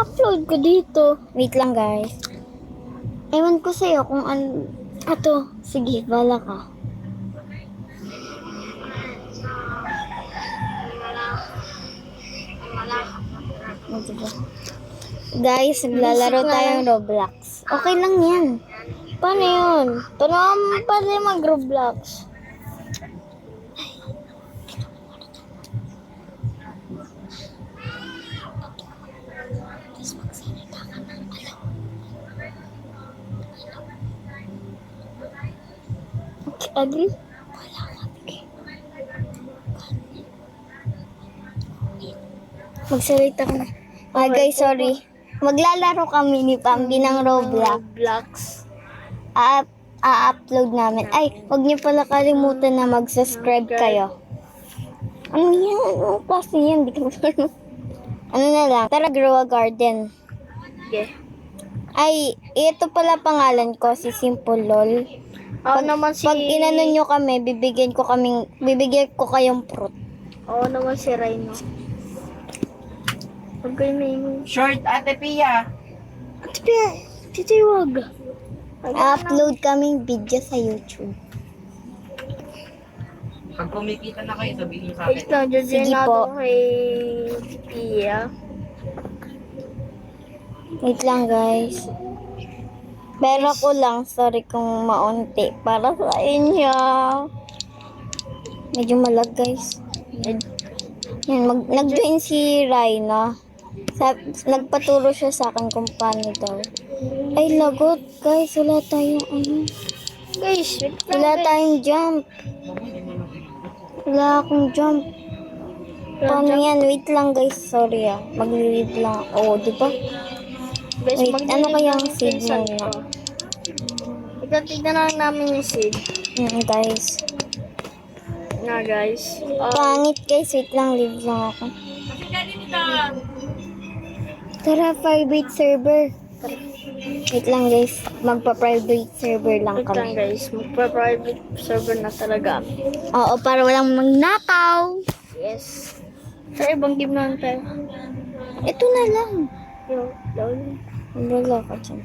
upload ko dito. Wait lang guys. Ewan ko sa'yo kung ano. Ato, sige, bala ka. Guys, naglalaro tayong Roblox. Okay lang yan. Paano yun? Turuan mo pala mag-Roblox. Okay, agree? Magsalita ka na. Ah, guys, sorry. Maglalaro kami ni Pambi ng Roblox. A-upload namin. Ay, huwag niyo pala kalimutan na mag-subscribe kayo. Ano yan? Ano klase yan? Di ko ano na lang. Tara, grow a garden. Okay. Ay, ito pala pangalan ko, si Simple LOL. Pag inano nyo kami, bibigyan ko kayong fruit. Oo naman si Rhino. Huwag kayo maingay. Short, Ate Pia. Ate Pia, titiwag. Upload kaming video sa YouTube. Pag kumikita na kayo, sabihin niyo sa Wait akin. lang, dyan Sige na po. ako kay Pia. Wait lang guys. Pero ko lang, sorry kung maunti para sa inyo. Medyo malag guys. Yan, nag-join si Rhino. Nagpaturo siya sa akin kung paano daw. Ay, lagot guys. Wala tayong ano. Guys, wait lang Wala guys. tayong jump. Wala akong jump. Paano yan? Wait lang guys. Sorry ah. Mag-leave lang. Oo, di ba? Guys, Wait, ano kaya ang mag-delete seed pinsan muna? ko. Ikaw, tignan lang namin yung seed. Guys. Na guys. Pangit guys. Wait lang. Leave lang ako. Tara, private server. Wait lang guys. Magpa-private server lang Wait lang kami. guys, magpa-private server na talaga. Oo, para walang magnakaw. Yes. Sa ibang game naman tayo. Ito na lang. Yung LOL. Wala ka dyan.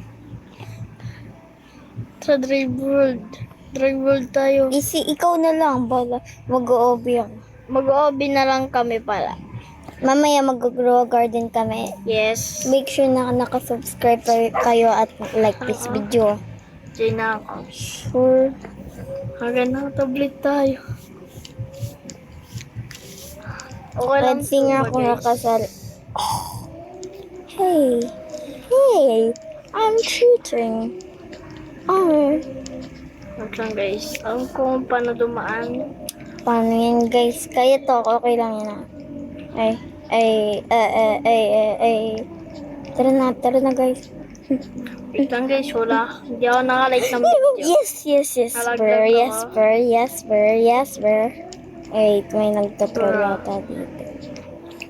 Sa Drive World. Drive World tayo. Easy, ikaw na lang. Bala. Mag-OB ako. Mag-OB na lang kami pala. Mamaya mag-grow a garden kami. Yes. Make sure na nakasubscribe kayo at like this video. Diyan na ako. Sure. Hanggang na tablet tayo. Okay lang Let's sing to, ako guys. nakasal. Hey. Hey. I'm cheating. Oh. Wait lang guys. Alam ko kung paano dumaan. Paano yan guys? Kaya to. Okay lang yan. Ay. Tara na guys. Wait lang guys, wala. Hindi ako nakalike ng video. Yes, Nalaglag bro. ako. Yes, bro. Wait, may nagtatrol yata dito.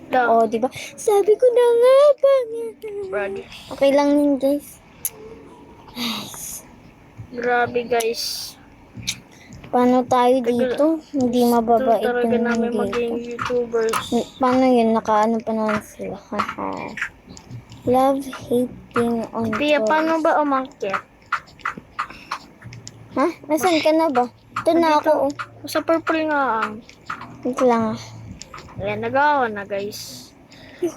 Ito. Oh, di ba? Sabi ko na nga, pangit. Brady. Okay lang yun, guys. Grabe guys. Paano tayo dito? Hindi mababait Ito talaga yung namin maging nandito. YouTubers. Paano yun? Nakaano pa naman sila. Haha. Love hating on Pia, boys. paano ba umakyat? Ha? Nasaan ka na ba? Ito na ako. Sa purple nga ang. Wait lang ah. Ayan, nagawa na guys.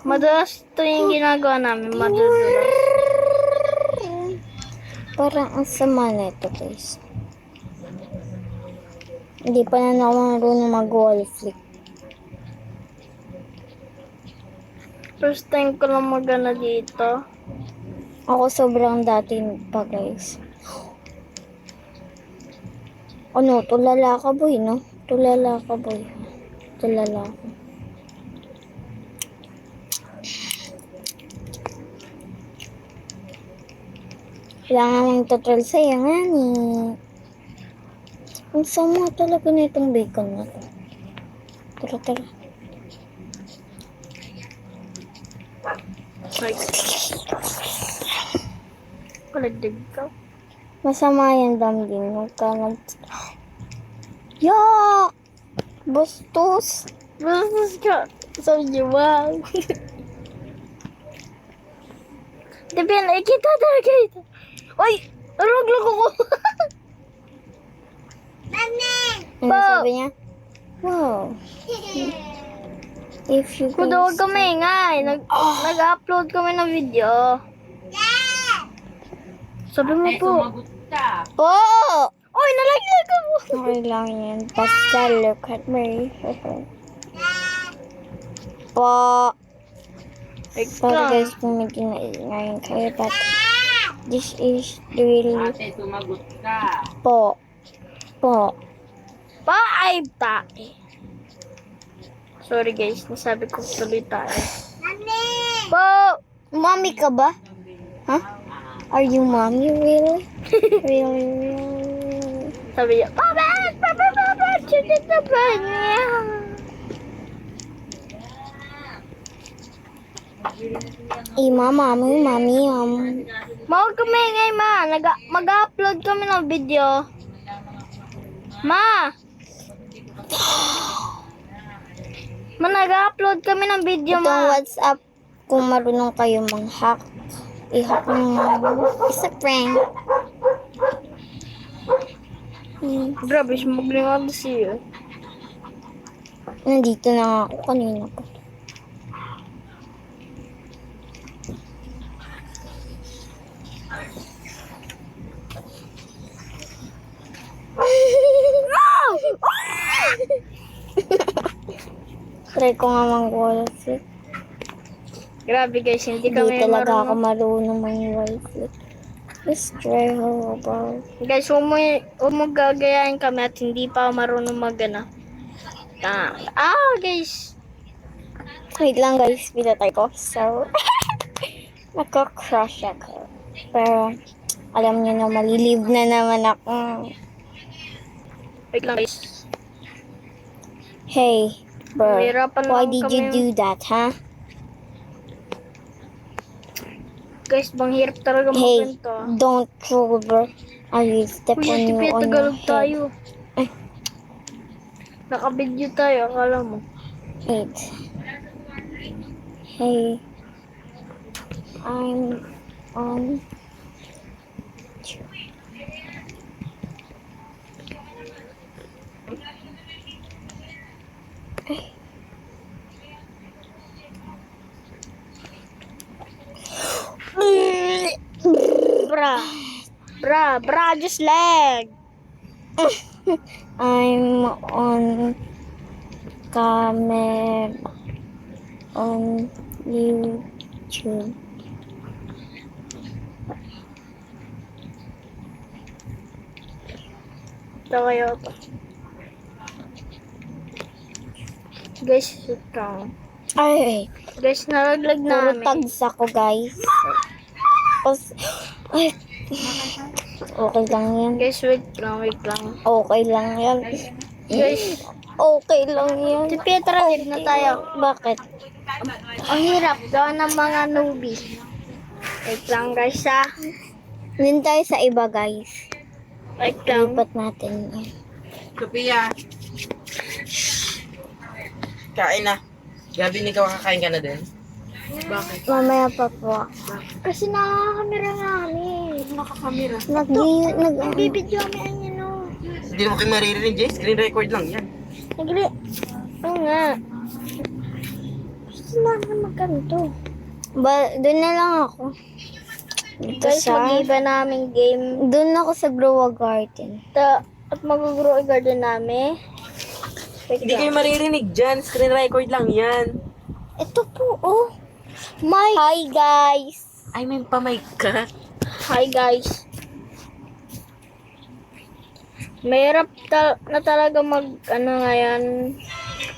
Madalas ito yung ginagawa namin. Madalas. Parang ang sama na ito, guys. Hindi pa na ako marunong mag-wall flick. First time ko lang magana dito. Ako sobrang dati pa, guys. Ano, tulala ka, boy, no? Tulala ka, boy. Tulala ka. Kailangan mong tutorial sa'yo nga ni. Ang sama talaga na itong bacon na to. Tara. Like, kalagdag ka. Masama yan, Bambing. Huwag ka nag... Yak! Bastos! Bastos ka. So, wow. Tipian, kita talaga ito. Uy! Naruglag ako. Ano Po. sabi niya? Wow. If you Kudo, huwag guys... kami ingay. Nag-upload kami ng video. Sabi mo Ate, po. sumagot ka. Po! Uy, nalaglag ako. Okay lang yan. Basta look at me. Po! Sorry Ikaw. guys kung medyo naingayin kayo, but this is really Ate, sumagot ka. po. Po. Paay tae. Sorry guys, nasabi ko tuloy tayo. Po! Mommy ka ba? Huh? Are you mommy? Really? Really? Sabi niya, Papa! Papa! Papa! Chudit na ba niya? Mommy. Mawag kami ngay ma. Mag-upload kami ng video. Ma! Ma, nag-upload kami ng video, Itong ma. WhatsApp, kung marunong kayo mang-hack, i-hack mo. It's a prank. Grabe, smuggling ako siya. Nandito na nga ako kanina pa. Try ko nga mang-wall flip. Grabe guys, hindi Hindi kami talaga ako marunong. marunong mang-wall flip. Let's try how about... Guys, umugagayain kami at hindi pa ako marunong magana. Guys. Wait lang guys, pinatay ko. So, nako-crush ako. Pero, alam niyo na, malilive na naman ako. Wait lang guys. Hey, bro, Mahirapan why lang did you kami. do that, huh? Guys, bang hirap talaga Hey, magganto. don't troll, bro. I will step Uy, on you tipid, on your Tagalog head. tayo. Ay. Naka-video tayo, akala mo. Wait. Hey, I'm on... Bra, just lag. I'm on camera on YouTube. Ito kayo to. Guys, ito. Ay, Guys, nalaglag puro namin. tags ako, guys. Ay, okay lang yan. Guys, wait lang. Okay lang yan. Guys, Okay lang yan. si Petra, live na tayo. Bakit? Ang hirap daw ng mga newbie. Wait lang guys ha. Din tayo sa iba, guys. Wait lang. Lipat natin yan. Sophia. Kain na. Gabi, ikaw kakain ka na din. Bakit? Mamaya pa po. Kasi nakakamera namin. Nakakamera. Nag-video. Bibidyo kami ano. Hindi mo kayo maririnig, Jay. Screen record lang yan. Oo nga. Gusto namin magkanto. Doon na lang ako. Dito Guys, sa... mag-iba namin game. Doon ako sa Grow a Garden. At mag-grow a garden namin. Wait Hindi lang. kayo maririnig dyan. Screen record lang yan. Ito po, oh. Hi, guys. I mean, pamay ka. Hi guys. Mahirap na talaga ngayon.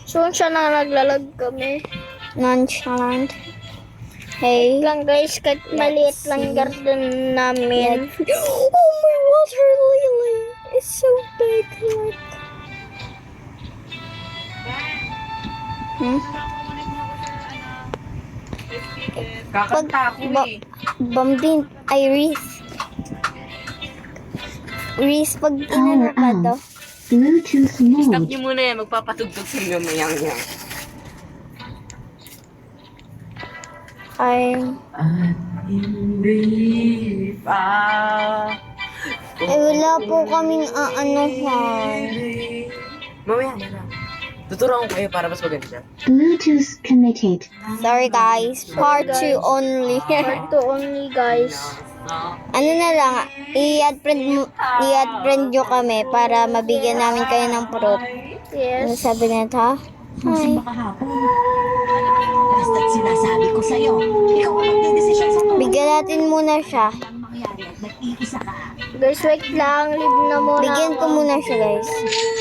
Soon siya na naglalag kami. Nonchalant. Wait Hey. lang guys, kahit maliit lang garden namin. Oh, my water lily. It's so big. Like... Hmm? Kakanta ako eh. Bambin. Ay, Reese. Reese, pag inano ka to. Bluetooth Stop mode. niyo muna yan. Magpapatugtog sa inyo mayang-yang. I'm I'm in Breathe out. Wala po kaming aanuhan. Mamaya na lang. Tuturuan ko kayo para mas maganda siya. Bluetooth connected. Sorry guys, part 2 only. Part 2 only, guys. Ano na lang, i-add friend nyo kami para mabigyan namin kayo ng fruit. Ano Yes. sabi nito, ha? Hi. Basta't sinasabi ko sa'yo, ikaw ang magdedesisyon sa tungkol Bigyan natin muna siya. ang mangyari at nag-iisa ka. Guys, wait lang. Leave na muna. Bigyan ko muna siya guys.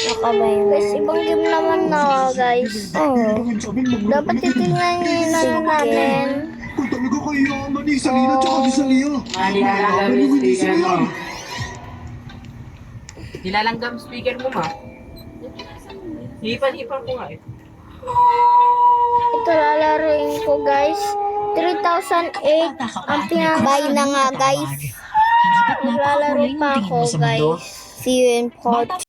Baka ba yun? Guys, ibang game naman na, guys. Oh. Dapat titignan nyo na lang namin. Kung talaga kayo yaman ni Salina tsaka si Salia. Nilalanggam speaker mo, ma. Hipan-hipan ko nga eh. Ito lalaroin ko, guys. 3,008 ang Bye pinaka. na nga guys. Maglalaro pa ako, guys. See you in part